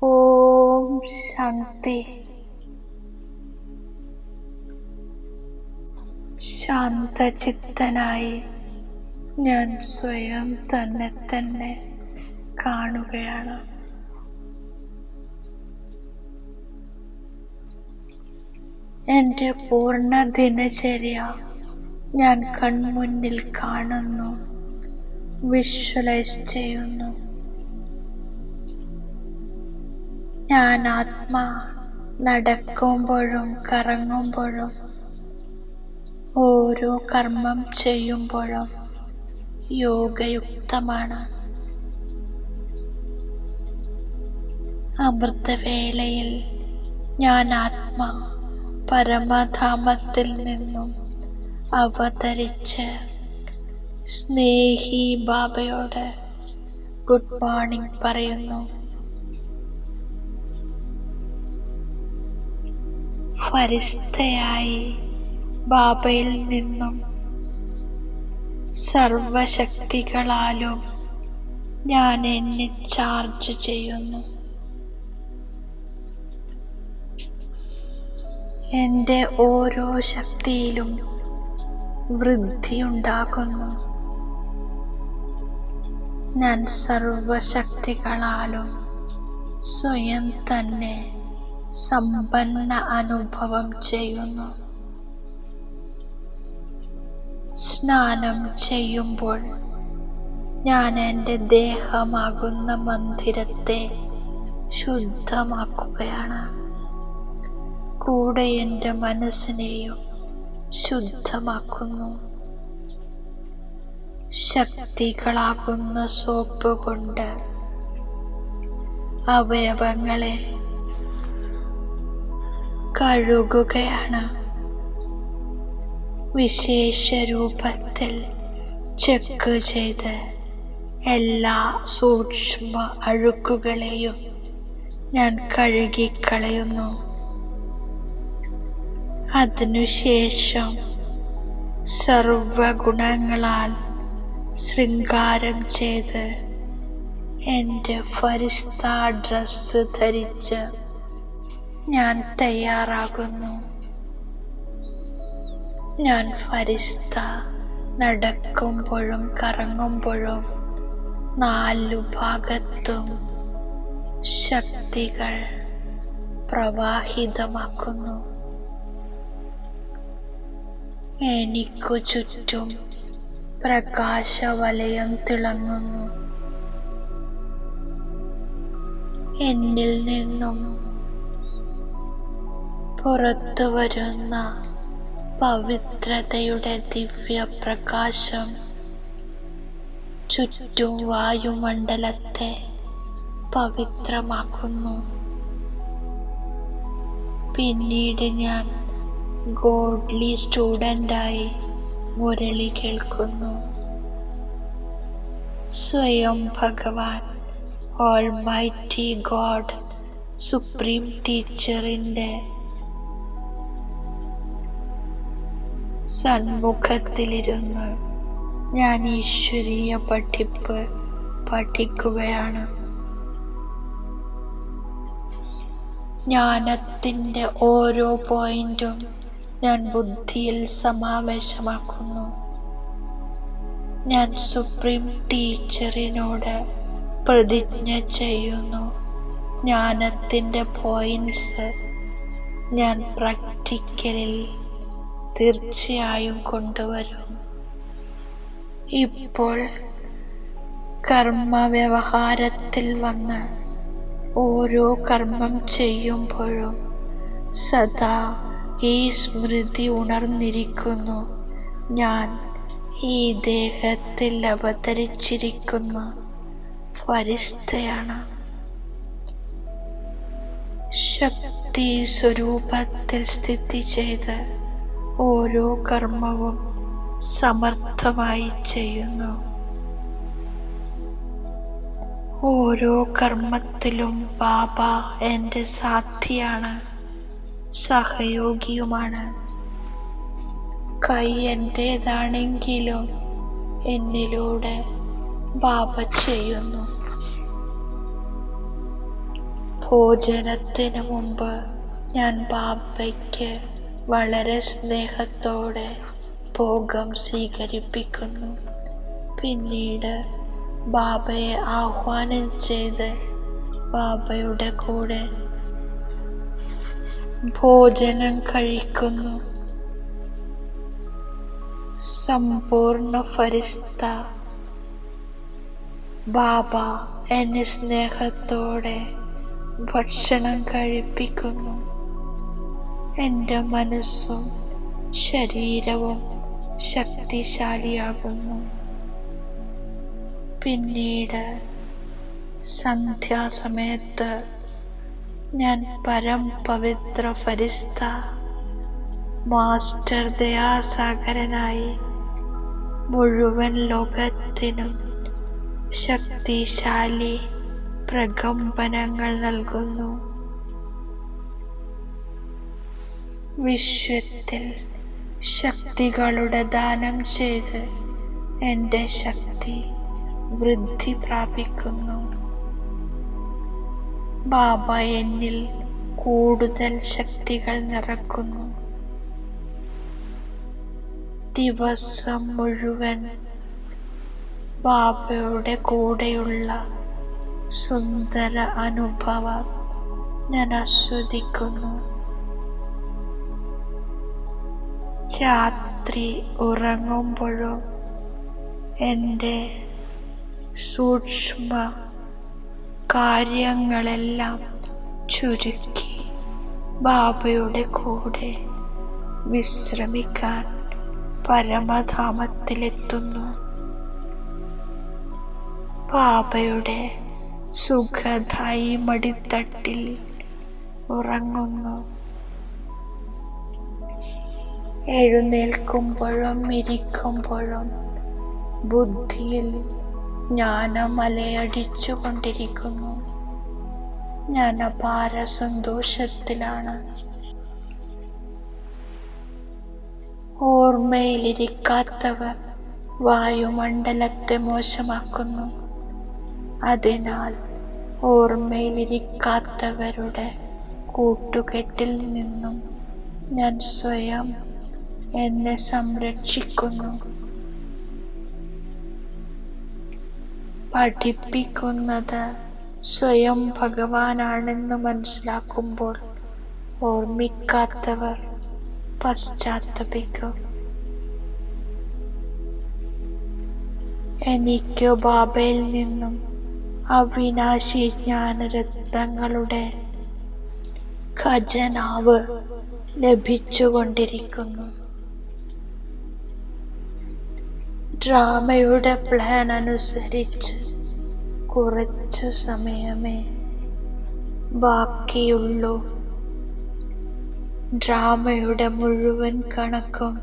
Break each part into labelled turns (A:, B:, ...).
A: ഓം ശാന്തി. ശാന്തചിത്തനായി ഞാൻ സ്വയം തന്നെ കാണുകയാണ്. എൻ്റെ പൂർണ്ണ ദിനചര്യ ഞാൻ കൺമുന്നിൽ കാണുന്നു, വിഷ്വലൈസ് ചെയ്യുന്നു. ഞാൻ ആത്മാ നടക്കുമ്പോഴും കറങ്ങുമ്പോഴും ഓരോ കർമ്മം ചെയ്യുമ്പോഴും യോഗയുക്തമാണ്. അമൃതവേളയിൽ ഞാൻ ആത്മാ പരമധാമത്തിൽ നിന്നും അവതരിച്ച് സ്നേഹി ബാബയോട് ഗുഡ് മോർണിംഗ് പറയുന്നു. ഫരിസ്തയായി ബാബയിൽ നിന്നും സർവശക്തികളാലും ഞാൻ എന്നെ ചാർജ് ചെയ്യുന്നു. എൻ്റെ ഓരോ ശക്തിയിലും വൃദ്ധിയുണ്ടാകുന്നു. ഞാൻ സർവശക്തികളാലും സ്വയം തന്നെ സമ്പന്ന അനുഭവം ചെയ്യുന്നു. സ്നാനം ചെയ്യുമ്പോൾ ഞാൻ എൻ്റെ ദേഹമാകുന്ന മന്ദിരത്തെ ശുദ്ധമാക്കുകയാണ്. കൂടെ എൻ്റെ മനസ്സിനെയും ശുദ്ധമാക്കുന്നു. ശക്തികളാകുന്ന സോപ്പ് കൊണ്ട് അവയവങ്ങളെ കഴുകുകയാണ്. വിശേഷ രൂപത്തിൽ ചെക്ക് ചെയ്ത് എല്ലാ സൂക്ഷ്മ അഴുക്കുകളെയും ഞാൻ കഴുകിക്കളയുന്നു. അതിനുശേഷം സർവഗുണങ്ങളാൽ ശൃംഗാരം ചെയ്ത് എൻ്റെ ഫരിസ്ത ഡ്രസ്സ് ധരിച്ച് ഞാൻ തയ്യാറാകുന്നു. ഞാൻ ഫരിസ്ത നടക്കുമ്പോഴും കറങ്ങുമ്പോഴും 4 ഭാഗത്തും ശക്തികൾ പ്രവാഹിതമാക്കുന്നു. എനിക്കു ചുറ്റും പ്രകാശവലയം തിളങ്ങുന്നു. എന്നിൽ നിന്നും പുറത്തു വരുന്ന പവിത്രതയുടെ ദിവ്യപ്രകാശം ചുറ്റും വായുമണ്ഡലത്തെ പവിത്രമാക്കുന്നു. പിന്നീട് ഞാൻ ഗോഡ്ലി സ്റ്റുഡൻ്റായി മുരളി കേൾക്കുന്നു. സ്വയം ഭഗവാൻ ഓൾമൈറ്റി ഗോഡ് സുപ്രീം ടീച്ചറിൻ്റെ സന്മുഖത്തിലിരുന്ന് ഞാൻ ഈശ്വരീയ പഠിപ്പ് പഠിക്കുകയാണ്. ജ്ഞാനത്തിൻ്റെ ഓരോ പോയിന്റും ഞാൻ ബുദ്ധിയിൽ സമാവേശമാക്കുന്നു. ഞാൻ സുപ്രീം ടീച്ചറിനോട് പ്രതിജ്ഞ ചെയ്യുന്നു, ജ്ഞാനത്തിൻ്റെ പോയിന്റ്സ് ഞാൻ പ്രാക്ടിക്കലിൽ തീർച്ചയായും കൊണ്ടുവരും. ഇപ്പോൾ കർമ്മവ്യവഹാരത്തിൽ വന്ന് ഓരോ കർമ്മം ചെയ്യുമ്പോഴും സദാ ഈ സ്മൃതി ഉണർന്നിരിക്കുന്നു, ഞാൻ ഈ ദേഹത്തിൽ അവതരിച്ചിരിക്കുന്ന ഫരിസ്തയാണ്. ശക്തി സ്വരൂപത്തിൽ സ്ഥിതി ചെയ്ത് ഓരോ കർമ്മവും സമർത്ഥമായി ചെയ്യുന്നു. ഓരോ കർമ്മത്തിലും ബാബ എൻ്റെ സാഥിയാണ്, സഹയോഗിയുമാണ്. കൈ എൻ്റേതാണെങ്കിലും എന്നിലൂടെ ബാബ ചെയ്യുന്നു. ഭോജനത്തിന് മുമ്പ് ഞാൻ ബാബയ്ക്ക് വളരെ സ്നേഹത്തോടെ ഭോഗം സ്വീകരിപ്പിക്കുന്നു. പിന്നീട് ബാബയെ ആഹ്വാനം ചെയ്ത് ബാബയുടെ കൂടെ ഭോജനം കഴിക്കുന്നു. സമ്പൂർണ്ണ ഫരിസ്ത ബാബ എന്നെ സ്നേഹത്തോടെ ഭക്ഷണം കഴിപ്പിക്കുന്നു. എൻ്റെ മനസ്സും ശരീരവും ശക്തിശാലിയാകുന്നു. പിന്നീട് സന്ധ്യാസമയത്ത് ഞാൻ പരംപവിത്ര ഫരിസ്ത മാസ്റ്റർ ദയാസാഗരനായി മുഴുവൻ ലോകത്തിനും ശക്തിശാലി പ്രകമ്പനങ്ങൾ നൽകുന്നു. വിശ്വത്തിൽ ശക്തികളുടെ ദാനം ചെയ്ത് എൻ്റെ ശക്തി വൃദ്ധി പ്രാപിക്കുന്നു. ബാബ എന്നിൽ കൂടുതൽ ശക്തികൾ നിറക്കുന്നു. ദിവസം മുഴുവൻ ബാബയുടെ കൂടെയുള്ള സുന്ദര അനുഭവം ഞാൻ ആസ്വദിക്കുന്നു. രാത്രി ഉറങ്ങുമ്പോഴും എൻ്റെ സൂക്ഷ്മ കാര്യങ്ങളെല്ലാം ചുരുക്കി ബാബയുടെ കൂടെ വിശ്രമിക്കാൻ പരമധാമത്തിലെത്തുന്നു. ബാബയുടെ സുഖദായി മടിത്തട്ടിൽ ഉറങ്ങുന്നു. എഴുന്നേൽക്കുമ്പോഴും ഇരിക്കുമ്പോഴും ബുദ്ധിയിൽ ജ്ഞാനം അലയടിച്ചു കൊണ്ടിരിക്കുന്നു. ഞാൻ അപാര സന്തോഷത്തിലാണ്. ഓർമ്മയിലിരിക്കാത്തവർ വായുമണ്ഡലത്തെ മോശമാക്കുന്നു. അതിനാൽ ഓർമ്മയിലിരിക്കാത്തവരുടെ കൂട്ടുകെട്ടിൽ നിന്നും ഞാൻ സ്വയം എന്നെ സംരക്ഷിക്കുന്നു. പഠിപ്പിക്കുന്നത് സ്വയം ഭഗവാനാണെന്ന് മനസ്സിലാക്കുമ്പോൾ ഓർമ്മിക്കാത്തവർ പശ്ചാത്തപിക്കും. എനിക്ക് ബാബയിൽ നിന്നും അവിനാശി ജ്ഞാനരത്നങ്ങളുടെ ഖജനാവ് ലഭിച്ചുകൊണ്ടിരിക്കുന്നു. ഡ്രാമയുടെ പ്ലാൻ അനുസരിച്ച് കുറച്ചു സമയമേ ബാക്കിയുള്ളൂ. ഡ്രാമയുടെ മുഴുവൻ കണക്കും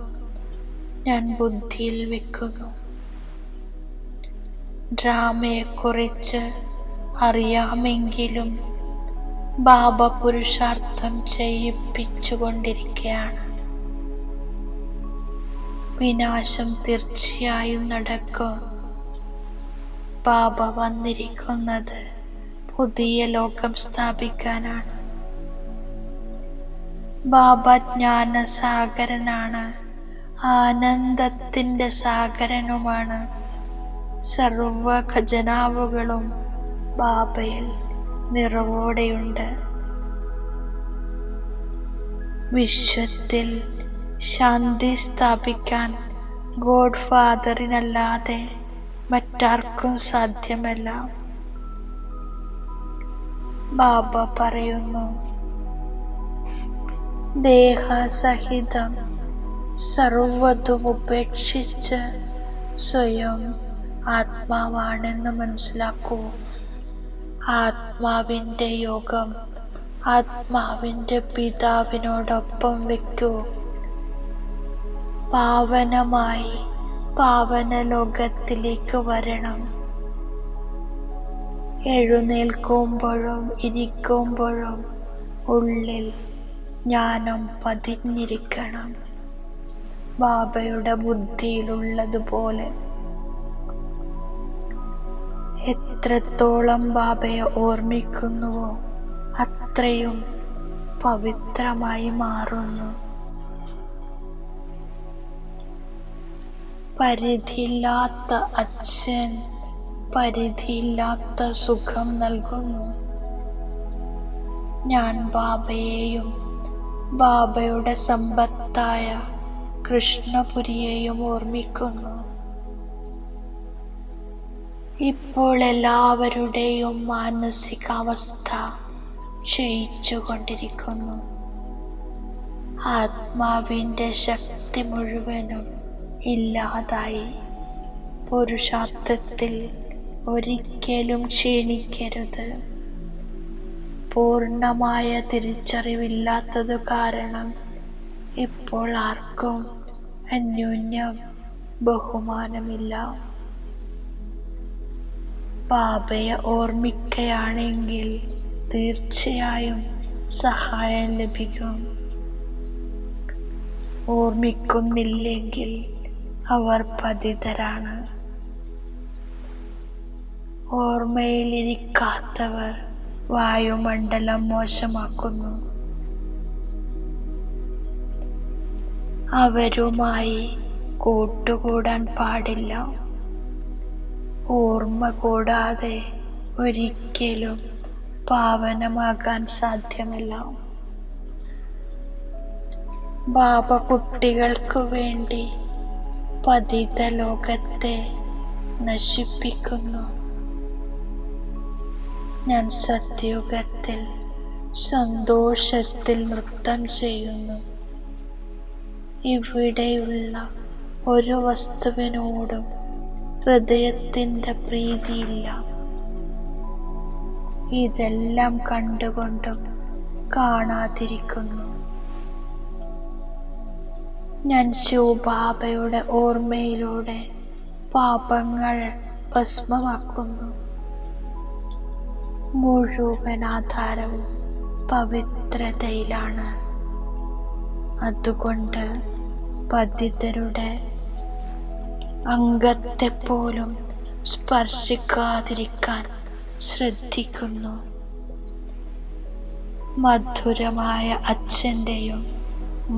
A: ഞാൻ ബുദ്ധിയിൽ വെക്കുന്നു. ഡ്രാമയെക്കുറിച്ച് അറിയാമെങ്കിലും ബാബ പുരുഷാർത്ഥം ചെയ്യിപ്പിച്ചുകൊണ്ടിരിക്കുകയാണ്. വിനാശം തീർച്ചയായും നടക്കും. ബാബ വന്നിരിക്കുന്നത് പുതിയ ലോകം സ്ഥാപിക്കാനാണ്. ബാബ ജ്ഞാനസാഗരനാണ്, ആനന്ദത്തിൻ്റെ സാഗരനുമാണ്. സർവ ഖജനാവുകളും ബാബയിൽ നിറവോടെയുണ്ട്. വിശ്വത്തിൽ ശാന്തി സ്ഥാപിക്കാൻ ഗോഡ് ഫാദറിനല്ലാതെ മറ്റാർക്കും സാധ്യമല്ല. ബാബ പറയുന്നു, ദേഹസഹിതം സർവ്വതും ഉപേക്ഷിച്ച് സ്വയം ആത്മാവാണെന്ന് മനസ്സിലാക്കൂ. ആത്മാവിൻ്റെ യോഗം ആത്മാവിൻ്റെ പിതാവിനോടൊപ്പം വയ്ക്കൂ. പാവനമായി പാവന ലോകത്തിലേക്ക് വരണം. എഴുന്നേൽക്കുമ്പോഴും ഇരിക്കുമ്പോഴും ഉള്ളിൽ ജ്ഞാനം പതിഞ്ഞിരിക്കണം. ബാബയുടെ ബുദ്ധിയിലുള്ളതുപോലെ എത്രത്തോളം ബാബയെ ഓർമ്മിക്കുന്നുവോ അത്രയും പവിത്രമായി മാറുന്നു. പരിധിയില്ലാത്ത അച്ഛൻ പരിധിയില്ലാത്ത സുഖം നൽകുന്നു. ഞാൻ ബാബയെയും ബാബയുടെ സമ്പത്തായ കൃഷ്ണപുരിയെയും ഓർമ്മിക്കുന്നു. ഇപ്പോൾ എല്ലാവരുടെയും മാനസികാവസ്ഥ ക്ഷയിച്ചുകൊണ്ടിരിക്കുന്നു. ആത്മാവിൻ്റെ ശക്തി മുഴുവനും ഇല്ലാതായി. പുരുഷാർത്ഥത്തിൽ ഒരിക്കലും ക്ഷീണിക്കരുത്. പൂർണ്ണമായ തിരിച്ചറിവില്ലാത്തതു കാരണം ഇപ്പോൾ ആർക്കും അന്യോന്യം ബഹുമാനമില്ല. ബാബയെ ഓർമ്മിക്കുകയാണെങ്കിൽ തീർച്ചയായും സഹായം ലഭിക്കും. ഓർമ്മിക്കുന്നില്ലെങ്കിൽ അവർ പതിതരാണ്. ഓർമ്മയിലിരിക്കാത്തവർ വായുമണ്ഡലം മോശമാക്കുന്നു. അവരുമായി കൂട്ടുകൂടാൻ പാടില്ല. ഓർമ്മ കൂടാതെ ഒരിക്കലും പാവനമാകാൻ സാധ്യമല്ല. ബാബ കുട്ടികൾക്കു വേണ്ടി പതിത ലോകത്തെ നശിപ്പിക്കുന്നു. ഞാൻ സത്യയുഗത്തിൽ സന്തോഷത്തിൽ നൃത്തം ചെയ്യുന്നു. ഇവിടെയുള്ള ഒരു വസ്തുവിനോടും ഹൃദയത്തിൻ്റെ പ്രീതിയില്ല. ഇതെല്ലാം കണ്ടുകൊണ്ടും കാണാതിരിക്കുന്നു. ഞാൻ ശിവബാബയുടെ ഓർമ്മയിലൂടെ പാപങ്ങൾ ഭസ്മമാക്കുന്നു. മുഴുവൻ ആധാരവും പവിത്രതയിലാണ്. അതുകൊണ്ട് പതിതരുടെ അംഗത്തെപ്പോലും സ്പർശിക്കാതിരിക്കാൻ ശ്രദ്ധിക്കുന്നു. മധുരമായ അച്ഛൻ്റെയും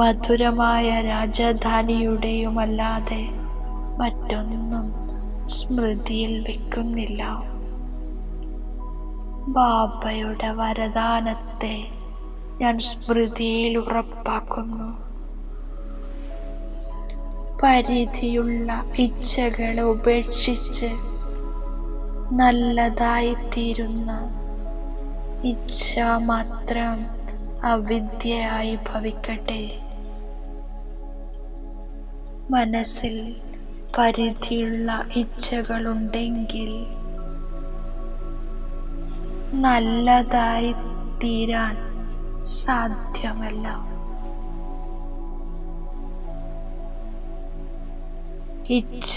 A: മധുരമായ രാജധാനിയുടെയുമല്ലാതെ മറ്റൊന്നും സ്മൃതിയിൽ വെക്കുന്നില്ല. ബാബയുടെ വരദാനത്തെ ഞാൻ സ്മൃതിയിൽ ഉറപ്പാക്കുന്നു. പരിധിയുള്ള ഇച്ഛകളെ ഉപേക്ഷിച്ച് നല്ലതായിത്തീരുന്ന ഇച്ഛ മാത്രം അവിദ്യയായി ഭവിക്കട്ടെ. മനസ്സിൽ പരിധിയുള്ള ഇച്ഛകളുണ്ടെങ്കിൽ നല്ലതായി തീരാൻ സാധ്യമല്ല. ഇച്ഛ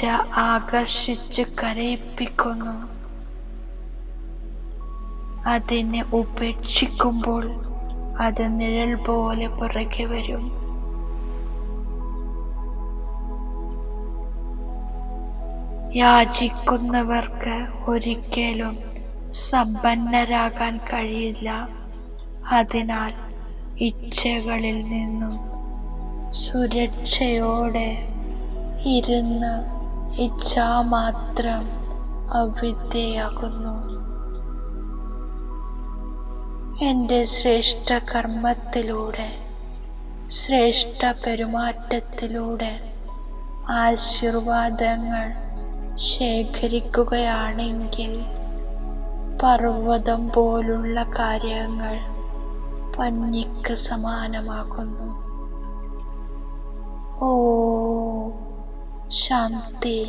A: ആകർഷിച്ച് കരയിപ്പിക്കുന്നു. അതിനെ ഉപേക്ഷിക്കുമ്പോൾ അത് നിഴൽ പോലെ പുറകെ വരും. യാചിക്കുന്നവർക്ക് ഒരിക്കലും സമ്പന്നരാകാൻ കഴിയില്ല. അതിനാൽ ഇച്ഛകളിൽ നിന്നും സുരക്ഷയോടെ ഇരുന്ന് ഇച്ഛ മാത്രം അവിദ്യയാകുന്നു. എൻ്റെ ശ്രേഷ്ഠ കർമ്മത്തിലൂടെ ശ്രേഷ്ഠ പെരുമാറ്റത്തിലൂടെ ആശീർവാദങ്ങൾ ശേഖരിക്കുകയാണെങ്കിൽ പർവ്വതം പോലുള്ള കാര്യങ്ങൾ പഞ്ഞിക്ക് സമാനമാകുന്നു. ഓ ശാന്തി.